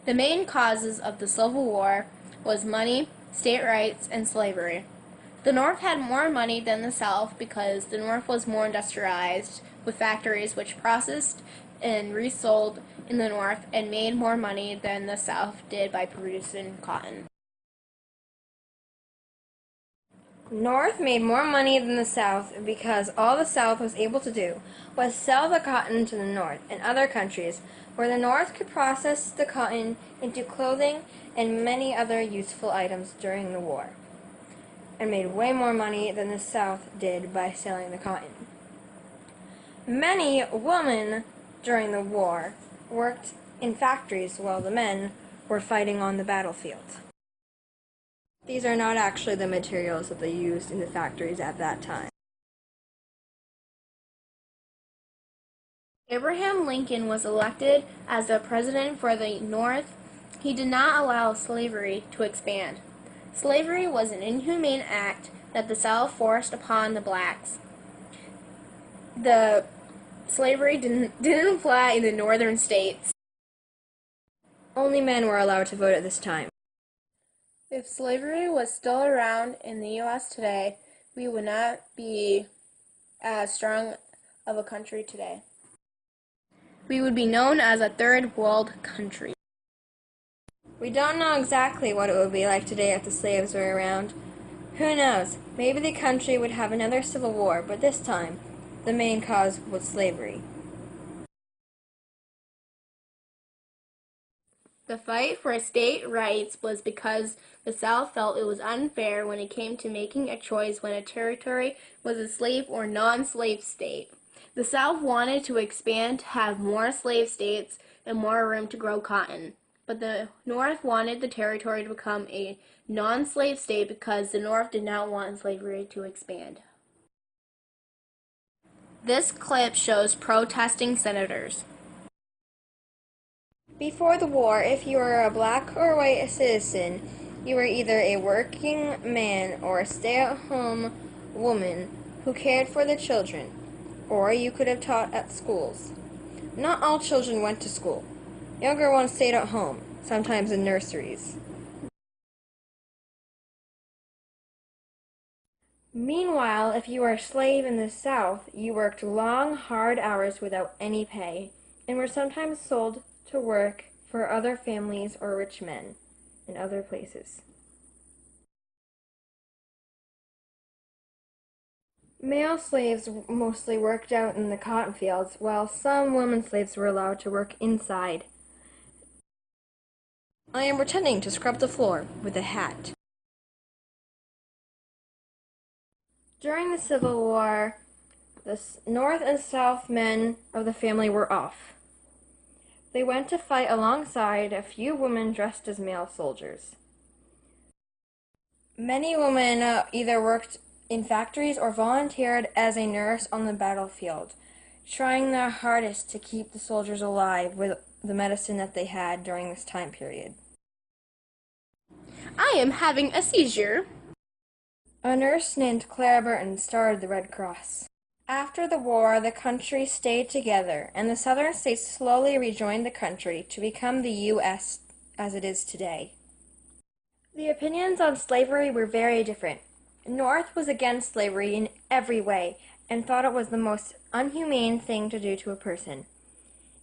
The main causes of the Civil War was money, state rights, and slavery. The North had more money than the South because the North was more industrialized, with factories which processed and resold in the North and made more money than the South did by producing cotton. North made more money than the South because all the South was able to do was sell the cotton to the North and other countries where the North could process the cotton into clothing and many other useful items during the war, and made way more money than the South did by selling the cotton. Many women during the war worked in factories while the men were fighting on the battlefield. These are not actually the materials that they used in the factories at that time. Abraham Lincoln was elected as the president for the North. He did not allow slavery to expand. Slavery was an inhumane act that the South forced upon the blacks. The slavery didn't apply in the northern states. Only men were allowed to vote at this time. If slavery was still around in the U.S. today, we would not be as strong of a country today. We would be known as a third world country. We don't know exactly what it would be like today if the slaves were around. Who knows? Maybe the country would have another civil war, but this time, the main cause was slavery. The fight for state rights was because the South felt it was unfair when it came to making a choice when a territory was a slave or non-slave state. The South wanted to expand to have more slave states and more room to grow cotton. But the North wanted the territory to become a non-slave state because the North did not want slavery to expand. This clip shows protesting senators. Before the war, if you were a black or white citizen, you were either a working man or a stay-at-home woman who cared for the children, or you could have taught at schools. Not all children went to school. Younger ones stayed at home, sometimes in nurseries. Meanwhile, if you were a slave in the South, you worked long, hard hours without any pay, and were sometimes sold to work for other families or rich men in other places. Male slaves mostly worked out in the cotton fields, while some women slaves were allowed to work inside. I am pretending to scrub the floor with a hat. During the Civil War, the North and South men of the family were off. They went to fight alongside a few women dressed as male soldiers. Many women either worked in factories or volunteered as a nurse on the battlefield, trying their hardest to keep the soldiers alive with the medicine that they had during this time period. I am having a seizure. A nurse named Clara Burton started the Red Cross. After the war, the country stayed together, and the southern states slowly rejoined the country to become the U.S. as it is today. The opinions on slavery were very different. North was against slavery in every way, and thought it was the most unhumane thing to do to a person.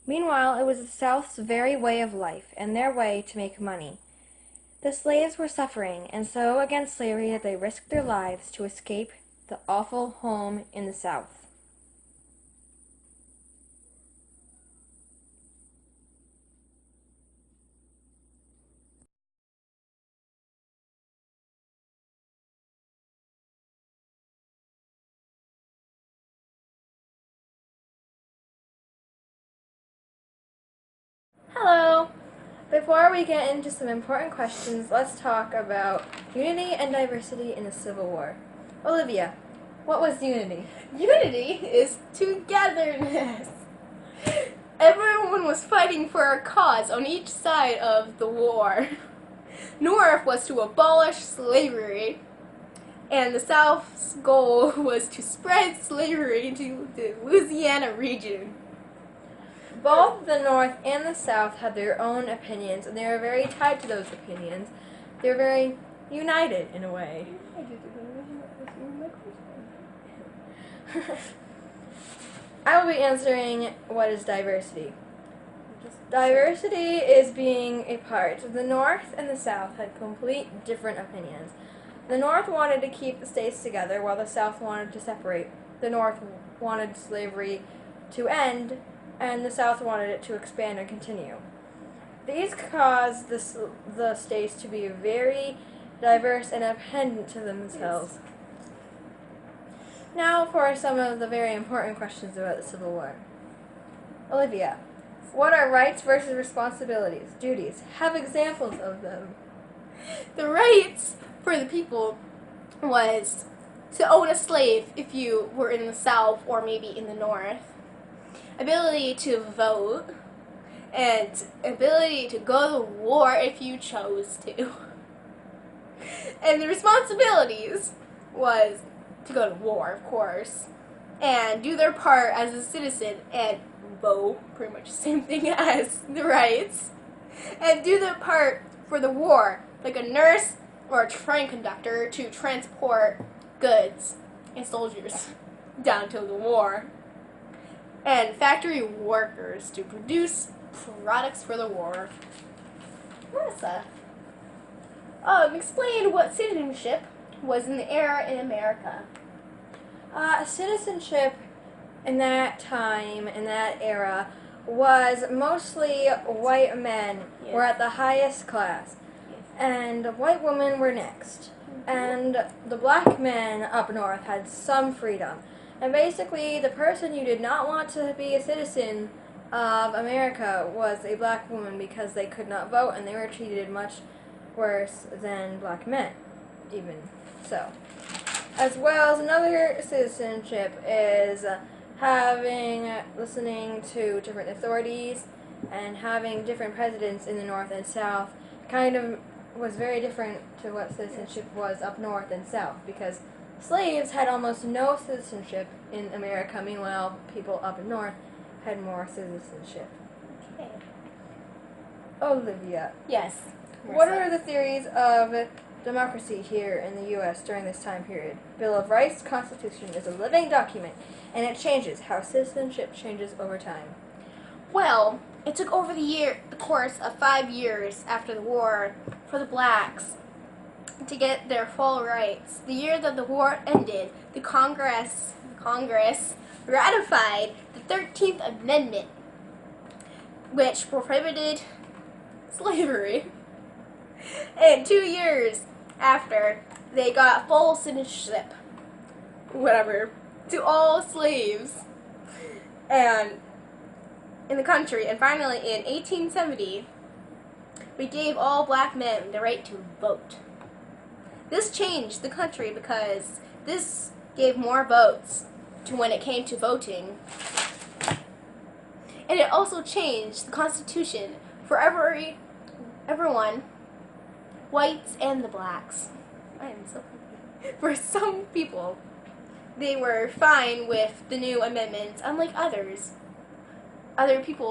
Meanwhile, it was the South's very way of life, and their way to make money. The slaves were suffering, and so against slavery that they risked their lives to escape the awful home in the South. Hello. Before we get into some important questions, let's talk about unity and diversity in the Civil War. Olivia, what was unity? Unity is togetherness. Everyone was fighting for a cause on each side of the war. North was to abolish slavery, and the South's goal was to spread slavery into the Louisiana region. Both the North and the South had their own opinions, and they were very tied to those opinions. They were very united in a way. I will be answering what is diversity. Diversity is being a part. The North and the South had complete different opinions. The North wanted to keep the states together, while the South wanted to separate. The North wanted slavery to end, and the South wanted it to expand and continue. These caused the states to be very diverse and independent to themselves. Now for some of the very important questions about the Civil War. Olivia, what are rights versus responsibilities, duties? Have examples of them. The rights for the people was to own a slave if you were in the South or maybe in the North. Ability to vote, and ability to go to war if you chose to. And the responsibilities was to go to war, of course, and do their part as a citizen and vote, pretty much the same thing as the rights, and do their part for the war, like a nurse or a train conductor to transport goods and soldiers down to the war, and factory workers to produce products for the war. Marissa, explain what citizenship was in the era in America. Citizenship in that time, in that era, was mostly white men were at the highest class, and white women were next. And the black men up north had some freedom. And basically, the person you did not want to be a citizen of America was a black woman because they could not vote and they were treated much worse than black men, even so. As well as another citizenship is listening to different authorities and having different presidents in the North and South kind of was very different to what citizenship was up north and south, because slaves had almost no citizenship in America, meanwhile people up north had more citizenship. Okay. Olivia, Yes. what are the theories of democracy here in the U.S. during this time period? Bill of Rights, Constitution is a living document, and it changes how citizenship changes over time. Well, it took over the course of 5 years after the war for the blacks to get their full rights. The year that the war ended, the Congress ratified the 13th Amendment, which prohibited slavery. And 2 years after, they got full citizenship, whatever, to all slaves and in the country. And finally, in 1870, we gave all black men the right to vote. This changed the country because this gave more votes to when it came to voting. And it also changed the Constitution for everyone, whites and the blacks. I am so confused. For some people, they were fine with the new amendments, unlike others. Other people